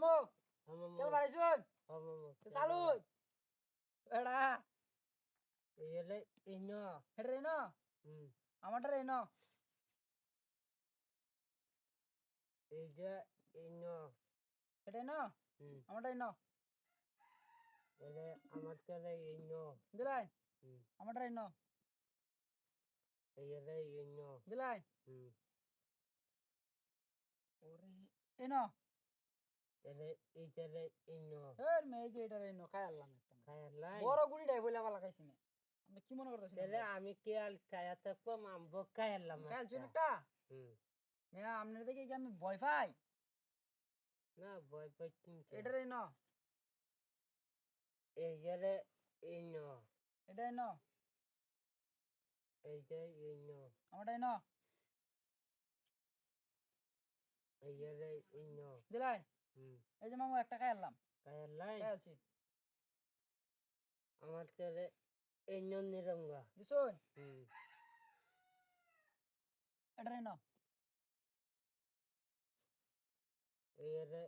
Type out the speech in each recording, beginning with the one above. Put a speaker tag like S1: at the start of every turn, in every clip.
S1: মামু কেন বাড়াইছুন চালু এডা
S2: এলে ইনো
S1: হেডরে ন আমারটা রে ন
S2: এই যে ইনো
S1: হেডে ন আমারটা ন
S2: এলে আমার চলে ইনো
S1: দিলাই আমারটা ন
S2: এলে ইনো
S1: দিলাই ওরে এ ন
S2: এলে এই চলে ইনো
S1: এর মে যে এটা রে ন খাই আল্লাহ একটা
S2: খাইলাই
S1: বড় গুড়ি ডাই বলে আবার লাগাইছি না আমরা কি মনে করতেছি
S2: এলে আমি কি আর খাইতে কম আমবো খাইলাম
S1: খাইল চুন একটা
S2: হুম
S1: মেয়া আমনে দেখি কি আমি ভয় পাই
S2: না ভয় পাইছেন কে
S1: এটা রে ন
S2: এই যে ইনো
S1: এটা ন
S2: এই যে ইনো
S1: আমারটা ন
S2: এই যে ইনো
S1: দিলাই
S2: হুম
S1: এই যে মামু একটা খাই আল্লাম
S2: খাইলাই
S1: খাই আলছি
S2: আমার চলে ইনো নিরঙ্গা
S1: দিছুন
S2: হুম
S1: এটা রে ন
S2: এই যে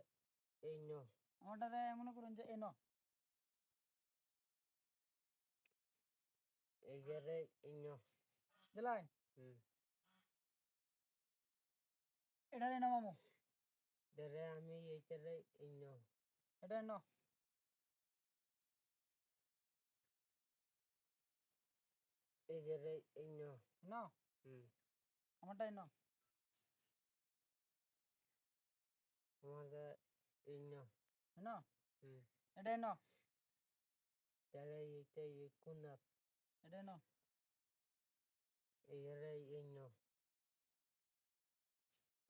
S2: ইনো
S1: আমারটা রে মনে করুন যে এ ন
S2: এই যে ইনো
S1: দিলাই
S2: হুম
S1: এটা রে ন মামু
S2: ধরে আমি এই চলে ইনো
S1: এটা ন
S2: এই যে ইনো
S1: ন
S2: হুম
S1: আমারটা ন
S2: আমাদের ইনো
S1: ন
S2: হুম
S1: এটা ন
S2: তাহলে এইটা কোন
S1: এটা ন
S2: এই যে ইনো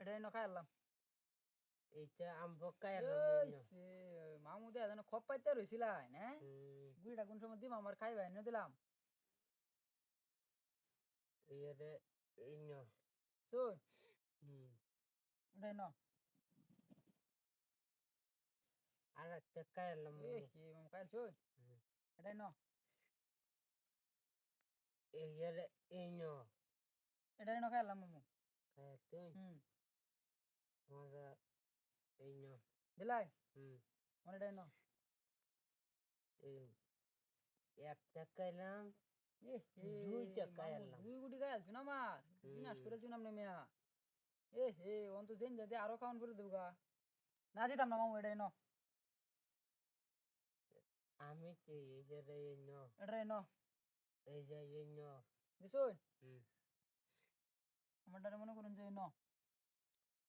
S1: এটা ন খাই আল্লাম
S2: এইটা আমবো খাইলাম ইনো
S1: সে মামু দে জানো খপ পাইতে রইছিলাই না
S2: হুম
S1: গুইটা কোন সময় দিম আমার খাইবা এনে দিলাম
S2: এই যে ইনো
S1: শুন
S2: হুম
S1: এটা ন
S2: আর একটা খাইলাম
S1: এ হে মামু খাইল শুন এটা ন
S2: এই যে ইনো
S1: এটা ন খাই আল্লাম মামু
S2: খাই তুই আমাদের ইনো
S1: দিলাই
S2: হুম
S1: আমার এটা ন
S2: এই একটা খাইলাম
S1: এ হে
S2: দুইটা
S1: মামু
S2: খাইলাম
S1: দুই গুটি খাই আলছু না আমার বিনাশ করে চুন আমনে মিয়া এ হে অন্ত জেন যাতে আরো খাওয়ান করে দেবগা না দিতাম না মামু এটা ন
S2: আমি কি এই যে ইনো
S1: এটা ন
S2: এই যে ইনো
S1: দিছুন
S2: হুম
S1: আমারটা মনে করুন যে ন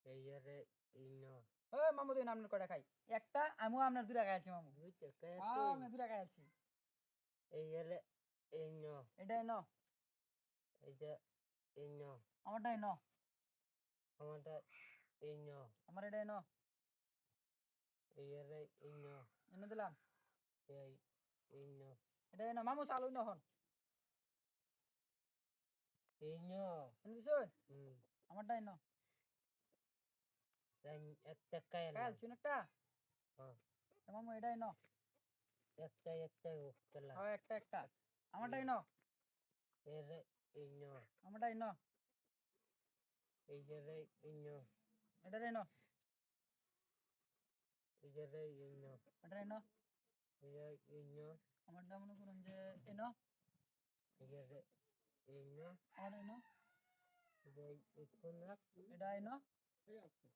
S2: এই যে ইনো
S1: ও মামু তুই আপনার কটা খাই একটা আমিও আপনার দুটা খাই আছি মামু
S2: দুইটা খাই
S1: আমি দুটা খাই আছি
S2: এই যে ইনো
S1: এটাই ন
S2: এই যে ইনো
S1: আমারটাই ন
S2: আমাদের ইনো
S1: আমার এটাই ন
S2: এই যে ইনো
S1: এনে দিলাম
S2: এই ইনো
S1: এটাই ন মামু চালু নহন
S2: ইনো
S1: এনে দিছুন
S2: হুম
S1: আমারটাই ন
S2: একটা
S1: খাই
S2: খাইলাম
S1: আলছুন একটা
S2: হ্যাঁ
S1: মামু এটাই ন
S2: একটা খেলাম
S1: হ্যাঁ একটা একটা আমারটাই ন
S2: এই যে ইনো
S1: আমারটাই ন
S2: এই যে ইনো
S1: এটাই ন
S2: এই যে ইনো
S1: এটাই ন
S2: এই যে ইনো
S1: আমারটা মনে করুন যে এ ন
S2: এই যে ইনো
S1: আমারটাই ন
S2: এই যে ইকুনা
S1: এটাই ন এ হে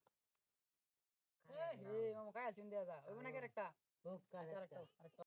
S2: খাইলাম
S1: মামু খাই আলছুন দেয়া যা ওই মানে একটা
S2: খুব
S1: আচ্ছা
S2: কারেক্ট
S1: আরেকটা